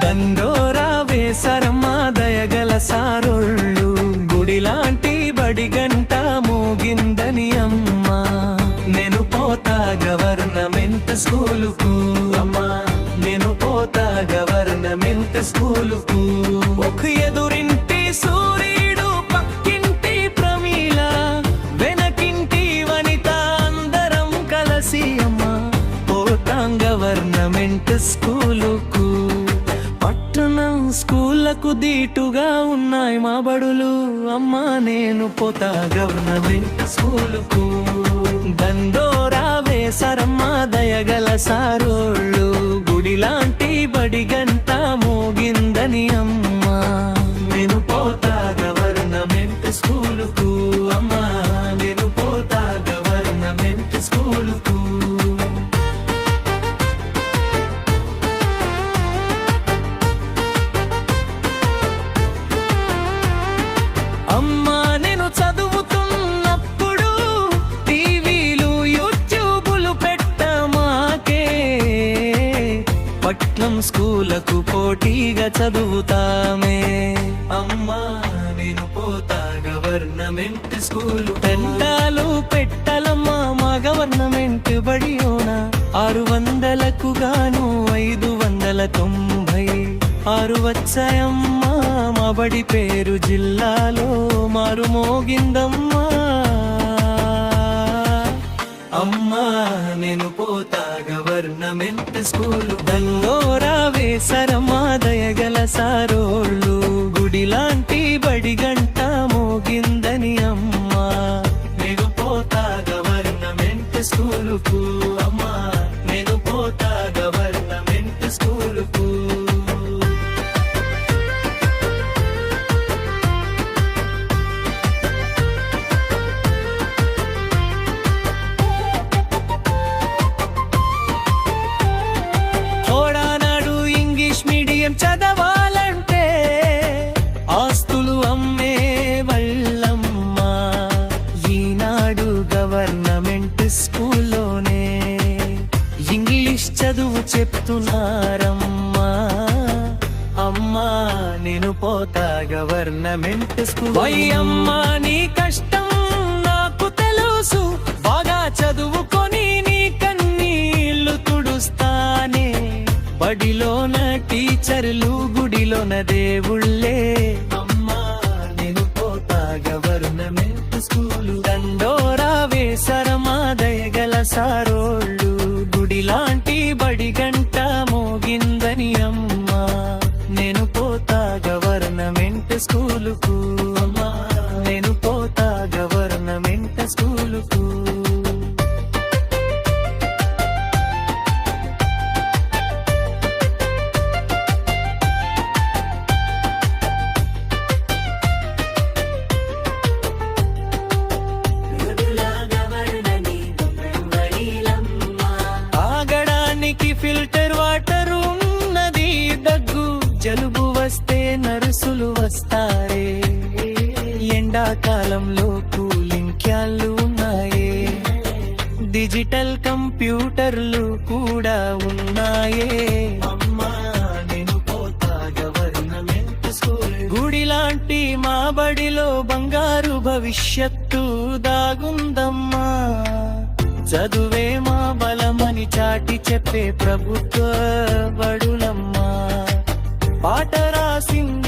దండోరా వేసరమ్మా దయగల సారోళ్ళు, గుడిలాంటి బడి గంట మోగిందని అమ్మా. నేను పోతా గవర్నమెంట్ స్కూలుకు అమ్మా, నేను పోతా గవర్నమెంట్ స్కూలుకు. ఒక ఎదురింటి సూర్యుడు, పక్కింటి ప్రమీల, వెనకింటి వనిత, అందరం కలిసి అమ్మా పోతాం గవర్నమెంట్ స్కూలుకు. పట్టణం స్కూళ్లకు దీటుగా ఉన్నాయి మా బడులు అమ్మా, నేను పోతా గవర్నమెంట్ స్కూలుకు. దండోరా వేసరమ్మా దయగల సారోళ్ళు, గుడిలాంటి బడి గంట మోగిందని అమ్మా. నేను పోతా గవర్నమెంట్ స్కూలుకు అమ్మా, నేను పోతా గవర్నమెంట్ స్కూలుకు. అమ్మా నేను చదువుతున్నప్పుడు టీవీలు యూట్యూబులు పెట్టమాకే, పట్నం స్కూలకు పోటీగా చదువుతామే అమ్మా. నేను పోతా గవర్నమెంట్ స్కూలు. టెంటాలు పెట్టలమ్మా మా గవర్నమెంట్ బడియోన, 600కు గాను 596 వచ్చాయమ్మా. మా బడి పేరు జిల్లాలో మారుమోగిందమ్మా. అమ్మా నేను పోతా గవర్నమెంట్ స్కూలు. దండోరా వేసరమ్మా దయగల సారోళ్ళు, గుడిలాంటి బడి గంట మోగిందని అమ్మా. నేను పోతా గవర్నమెంట్ స్కూలుకు అమ్మా, నేను పోతా గవర్నమెంట్ స్కూలుకు. చదవాలంటే ఆస్తులు అమ్మే వాళ్ళమ్మా, ఈనాడు గవర్నమెంట్ స్కూల్లోనే ఇంగ్లీష్ చదువు చెప్తున్నారమ్మా. అమ్మా నేను పోతా గవర్నమెంట్ స్కూల్. అమ్మా నీ కష్టం నాకు తెలుసు, బాగా చదువుకొని నీ కన్నీళ్లు తుడుస్తానే. బడిలోన టీచర్లు, గుడిలోన దేవుళ్ళే అమ్మా. నేను పోతా గవర్నమెంట్ స్కూలు. దండోరా వేసరమా దయగల సారోళ్ళు, గుడిలాంటి బడి గంట మోగిందని అమ్మా. నేను పోతా గవర్నమెంట్ స్కూలుకు అమ్మా, నేను పోతా గవర్నమెంట్ స్కూలుకు. ఫిల్టర్ వాటర్ ఉన్నది, దగ్గు జలుబు వస్తే నర్సులు వస్తారే. ఎండాకాలంలో కూలింగ్ క్యాన్లు ఉన్నాయే, డిజిటల్ కంప్యూటర్లు కూడా ఉన్నాయే. అమ్మా నేను పోతా గవర్నమెంట్ స్కూల్. గుడిలాంటి మా బడిలో బంగారు భవిష్యత్తు దాగుందమ్మా. చదువే మా బలమని చాటి చెప్పే ప్రభుత్వ బడులమ్మా. పాట రాసింది